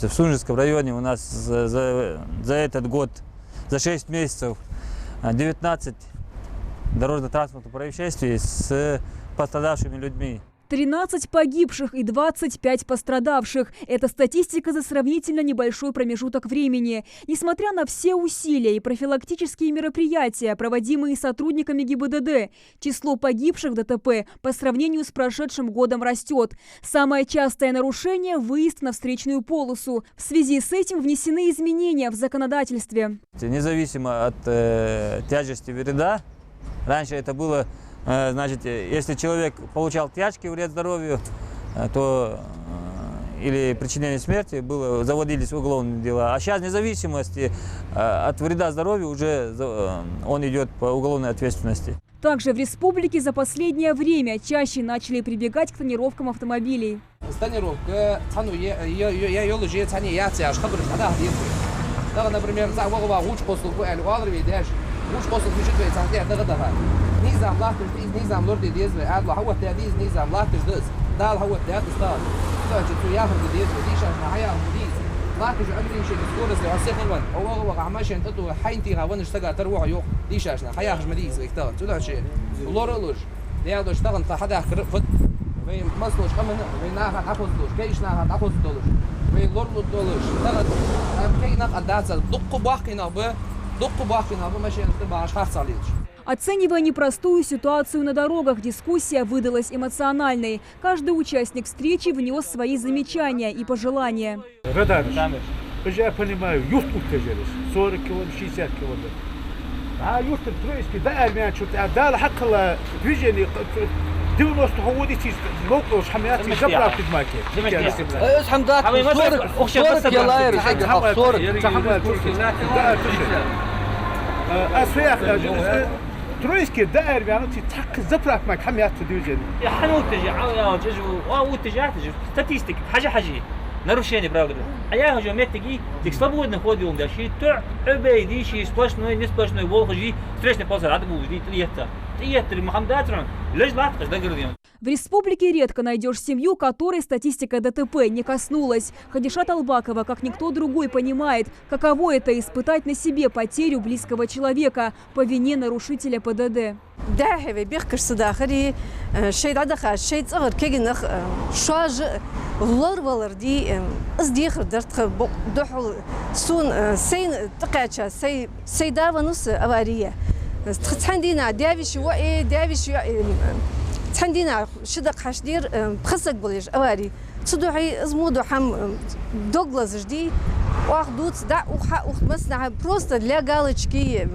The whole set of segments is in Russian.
В Сунжицком районе у нас за этот год, за 6 месяцев, 19 дорожно-транспортных происшествий с пострадавшими людьми. 13 погибших и 25 пострадавших. Это статистика за сравнительно небольшой промежуток времени. Несмотря на все усилия и профилактические мероприятия, проводимые сотрудниками ГИБДД, число погибших в ДТП по сравнению с прошедшим годом растет. Самое частое нарушение – выезд на встречную полосу. В связи с этим внесены изменения в законодательстве. Независимо от тяжести вреда, раньше это было... Значит, если человек получал тяжкий вред здоровью, то или причинение смерти, заводились уголовные дела. А сейчас, вне зависимости от вреда здоровью, уже он идет по уголовной ответственности. Также в республике за последнее время чаще начали прибегать к тонировкам автомобилей. نظام لاحتر ديز نظام لورد ديز عاد هو ديز نظام لاحتر ديز دال هو ديز ستار تاجي تو ياخذ ديز ديش عشان حياه ديز لاحتر عمري شيء سكورس لو سيخن هو عماش انت تو حينتي غاون اشتغل تروح يو ديش عشان حياه مديز يختار تو شيء لورلوش ديادو اشتغل حدا فت وين مصلوش كمان وين ناخذ اخذلوش كيش ناخذ اخذلوش وين لورلو دولش اشتغل كاينا قداس دق باقينا ماشي انت باش خاص عليش. Оценивая непростую ситуацию на дорогах, дискуссия выдалась эмоциональной. Каждый участник встречи внес свои замечания и пожелания. Я понимаю, юрт утежерис, 40 километров, 60 километров. А юрт троиски, да, армян чуть, а дал хакла движение, 90 هو دي موقع حمياتي جبرة في دماغي. حمدات صورك يا لاير صورك تحمل تركي. أسويا ترويسكي دائر يعني تحقق زبرة معك حميات تدوجن. يا حنوت تجي يا جزء واو تجي ستاتستيك حاجة нарушение правил. А я хочу метки, так свободно ходил, да, ши то обейди, ши сплошной, не сплошной волк, ши встречный полосар, это будет это. И это Мухаммадатрон, лежь латка, да, говорим. В республике редко найдешь семью, которой статистика ДТП не коснулась. Хадишат Албакова, как никто другой, понимает, каково это испытать на себе потерю близкого человека по вине нарушителя ПДД. داهي بيخكر صداخري شيء عدخ شيء صغر كيجنخ شاج غلر ولر دي أصديخ درت دحول سون سين تقعش سي داوا نص أوارية تحندينا دافي شوائي دافي شوائي تحندينا شدق حشدير بخسك بليش أواري صدوعي أزمودو حم دوغلاز جدي واخدوت да ухмасна просто для галочки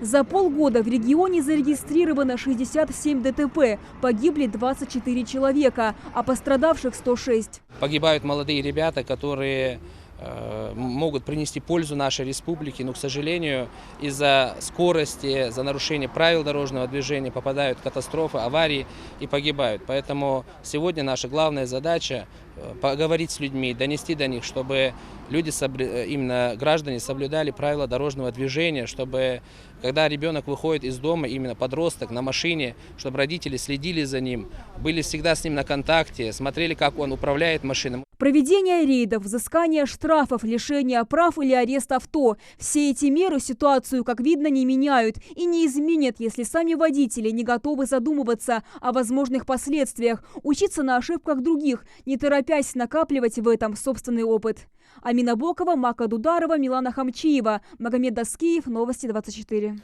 За полгода в регионе зарегистрировано 67 ДТП, погибли 24 человека, а пострадавших 106. Погибают молодые ребята, которые могут принести пользу нашей республике, но, к сожалению, из-за скорости, за нарушение правил дорожного движения попадают в катастрофы, аварии и погибают. Поэтому сегодня наша главная задача – поговорить с людьми, донести до них, чтобы люди, именно граждане, соблюдали правила дорожного движения, чтобы, когда ребенок выходит из дома, именно подросток, на машине, чтобы родители следили за ним, были всегда с ним на контакте, смотрели, как он управляет машиной. Проведение рейдов, взыскание штрафов, лишение прав или арест авто – все эти меры ситуацию, как видно, не меняют и не изменят, если сами водители не готовы задумываться о возможных последствиях, учиться на ошибках других, не торопясь накапливать в этом собственный опыт. Амина Бокова, Мака Дударова, Милана Хамчиева, Магомед Даскиев, Новости 24.